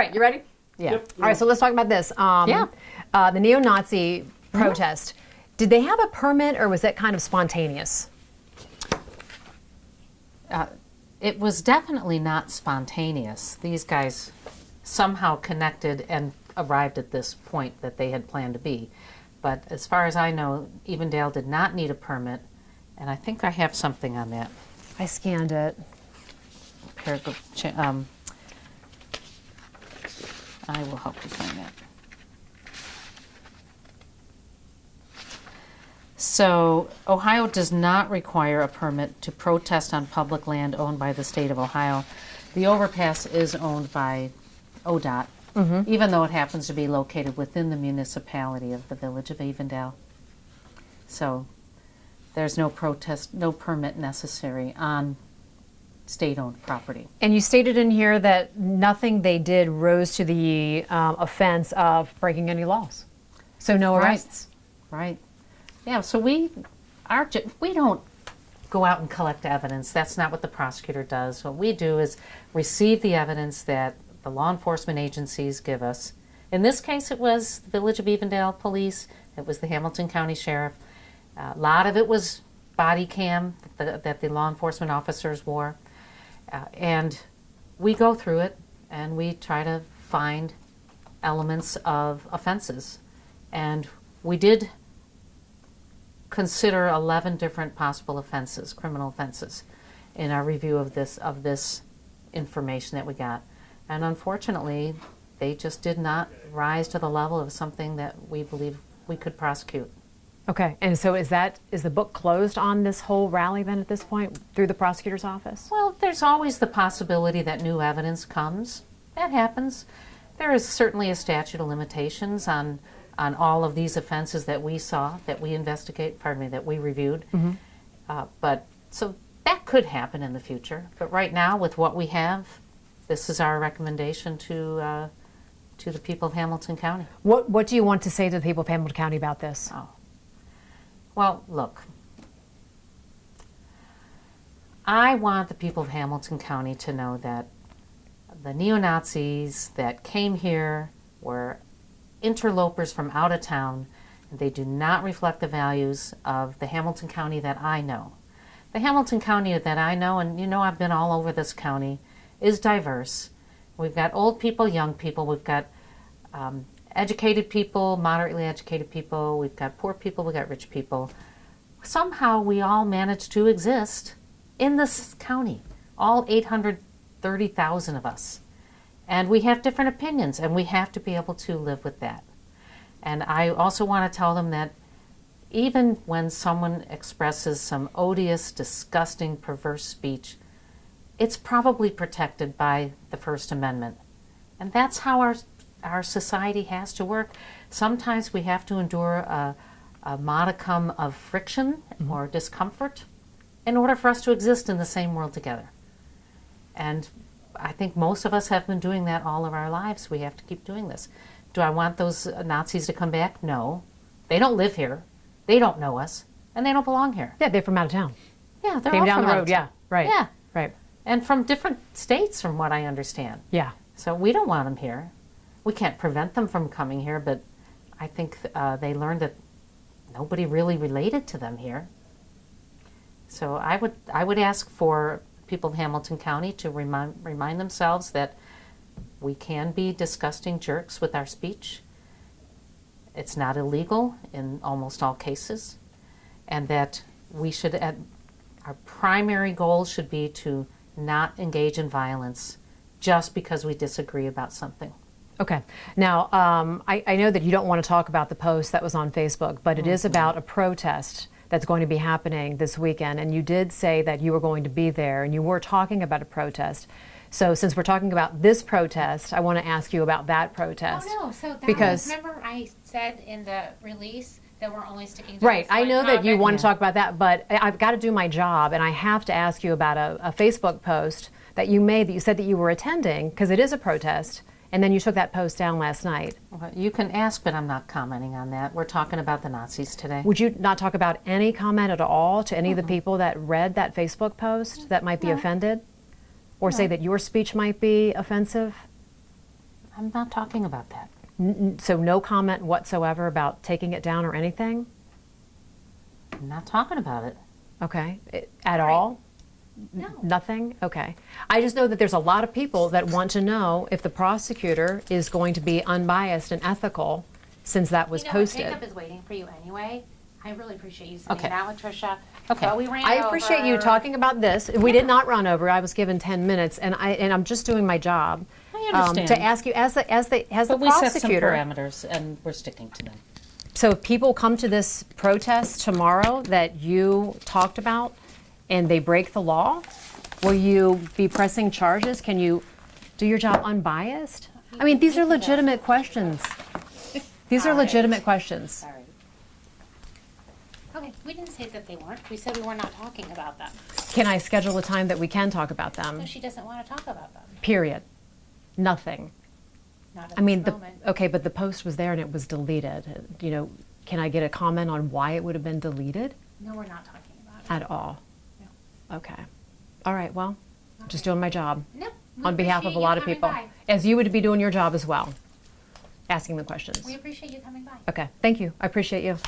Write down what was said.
right, you ready? Yeah. Yep. All right, so let's talk about this. The neo-Nazi protest. Did they have a permit, or was that kind of spontaneous? It was definitely not spontaneous. These guys somehow connected and arrived at this point that they had planned to be. But as far as I know, Evendale did not need a permit, and I think I have something on that. I scanned it. I will help you find that. So, Ohio does not require a permit to protest on public land owned by the state of Ohio. The overpass is owned by ODOT, even though it happens to be located within the municipality of the village of Evendale. So, there's no permit necessary on state-owned property. And you stated in here that nothing they did rose to the offense of breaking any laws. So no arrests. Right. Yeah, so we don't go out and collect evidence. That's not what the prosecutor does. What we do is receive the evidence that the law enforcement agencies give us. In this case, it was the Village of Evendale Police. It was the Hamilton County Sheriff. A lot of it was body cam that the law enforcement officers wore. And we go through it and we try to find elements of offenses. And we did consider 11 different possible offenses, criminal offenses, in our review of this information that we got. And unfortunately, they just did not rise to the level of something that we believe we could prosecute. Okay, and so is the book closed on this whole rally then at this point through the prosecutor's office? Well, there's always the possibility that new evidence comes. That happens. There is certainly a statute of limitations on all of these offenses that we saw, that we that we reviewed. But so that could happen in the future. But right now, with what we have, this is our recommendation to the people of Hamilton County. What do you want to say to the people of Hamilton County about this? Oh. Well, look, I want the people of Hamilton County to know that the neo-Nazis that came here were interlopers from out of town, and they do not reflect the values of the Hamilton County that I know. The Hamilton County that I know, and you know I've been all over this county, is diverse. We've got old people, young people, we've got educated people, moderately educated people, we've got poor people, we've got rich people. Somehow we all manage to exist in this county, all 830,000 of us. And we have different opinions, and we have to be able to live with that. And I also want to tell them that even when someone expresses some odious, disgusting, perverse speech, it's probably protected by the First Amendment. And that's how our society has to work. Sometimes we have to endure a modicum of friction or discomfort in order for us to exist in the same world together. And I think most of us have been doing that all of our lives. We have to keep doing this. Do I want those Nazis to come back? No. They don't live here. They don't know us. And they don't belong here. Yeah, they're from out of town. Yeah, they're Came all down from the out road, of yeah, town. right. Yeah. Right. And from different states, from what I understand. Yeah. So we don't want them here. We can't prevent them from coming here, but I think they learned that nobody really related to them here. So I would ask for people of Hamilton County to remind themselves that we can be disgusting jerks with our speech. It's not illegal in almost all cases, and that we should, our primary goal should be to not engage in violence just because we disagree about something. Okay. Now, I know that you don't want to talk about the post that was on Facebook, but it is about a protest that's going to be happening this weekend, and you did say that you were going to be there, and you were talking about a protest. So since we're talking about this protest, I want to ask you about that protest. Oh, no. So that because, remember I said in the release that we're only sticking to right. this I one know that you topic? want to talk about that, but I've got to do my job, and I have to ask you about a Facebook post that you made that you said that you were attending, because it is a protest, and then you took that post down last night. Well, you can ask, but I'm not commenting on that. We're talking about the Nazis today. Would you not talk about any comment at all to any of the people that read that Facebook post that might be offended? Or say that your speech might be offensive? I'm not talking about that. So no comment whatsoever about taking it down or anything? I'm not talking about it. Okay, at all? No. Nothing? Okay. I just know that there's a lot of people that want to know if the prosecutor is going to be unbiased and ethical since that was You know, posted. Jacob is waiting for you anyway. I really appreciate you sitting Okay. down with Tricia. Okay. But we ran I appreciate you over. talking about this. We did not run over. I was given 10 minutes, and I'm just doing my job. I understand. To ask you as the But we set some prosecutor. parameters, and we're sticking to them. So if people come to this protest tomorrow that you talked about, and they break the law, will you be pressing charges? Can you do your job unbiased? I mean, these are legitimate questions. These are legitimate questions. Sorry. Okay, we didn't say that they weren't. We said we were not talking about them. Can I schedule a time that we can talk about them? No, she doesn't want to talk about them. Period. Nothing. Not at I mean, this moment. okay, but the post was there and it was deleted. You know, can I get a comment on why it would have been deleted No, we're not talking about it. at all? No. Okay. All right, well, just doing my job No. we on behalf of appreciate a you lot of coming people. by. As you would be doing your job as well, asking the questions. We appreciate you coming by. Okay, thank you. I appreciate you.